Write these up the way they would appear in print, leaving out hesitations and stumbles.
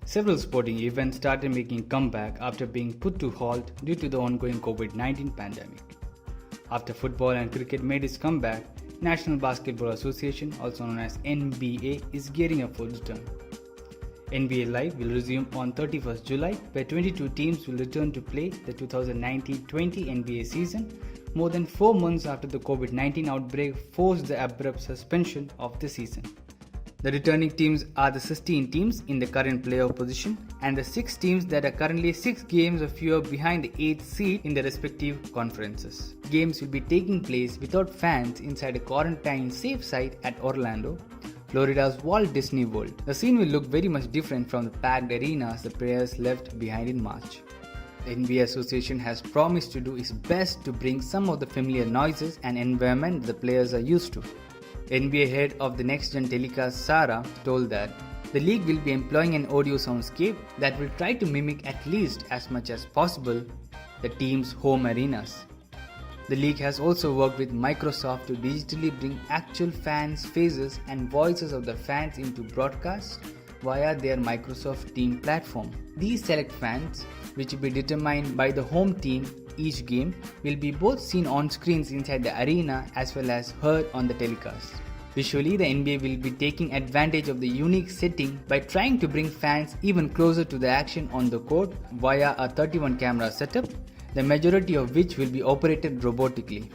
Several sporting events started making a comeback after being put to halt due to the ongoing COVID-19 pandemic. After football and cricket made its comeback, National Basketball Association, also known as NBA, is gearing up for return. NBA Live will resume on 31st July, where 22 teams will return to play the 2019-20 NBA season, more than 4 months after the COVID-19 outbreak forced the abrupt suspension of the season. The returning teams are the 16 teams in the current playoff position and the 6 teams that are currently 6 games or fewer behind the 8th seed in their respective conferences. Games will be taking place without fans inside a quarantine-safe site at Orlando, Florida's Walt Disney World. The scene will look very much different from the packed arenas the players left behind in March. The NBA Association has promised to do its best to bring some of the familiar noises and environment the players are used to. NBA head of the next-gen telecast Sarah told that the league will be employing an audio soundscape that will try to mimic at least as much as possible the team's home arenas. The league has also worked with Microsoft to digitally bring actual fans' faces and voices of the fans into broadcasts via their Microsoft Teams platform. These select fans, which will be determined by the home team each game, will be both seen on screens inside the arena as well as heard on the telecast. Visually, the NBA will be taking advantage of the unique setting by trying to bring fans even closer to the action on the court via a 31 camera setup, the majority of which will be operated robotically.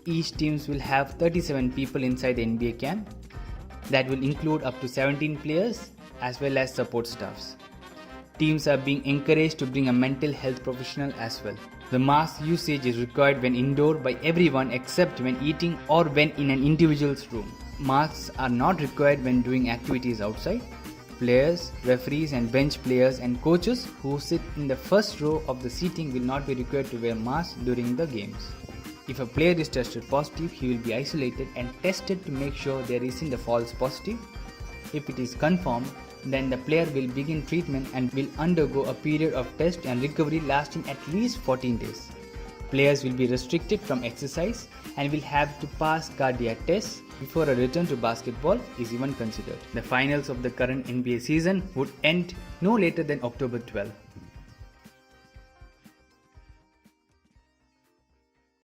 Each team will have 37 people inside the NBA camp. That will include up to 17 players as well as support staffs. Teams are being encouraged to bring a mental health professional as well. The mask usage is required when indoor by everyone except when eating or when in an individual's room. Masks are not required when doing activities outside. Players, referees and bench players and coaches who sit in the first row of the seating will not be required to wear masks during the games. If a player is tested positive, he will be isolated and tested to make sure there isn't a false positive. If it is confirmed, then the player will begin treatment and will undergo a period of test and recovery lasting at least 14 days. Players will be restricted from exercise and will have to pass cardiac tests before a return to basketball is even considered. The finals of the current NBA season would end no later than October 12.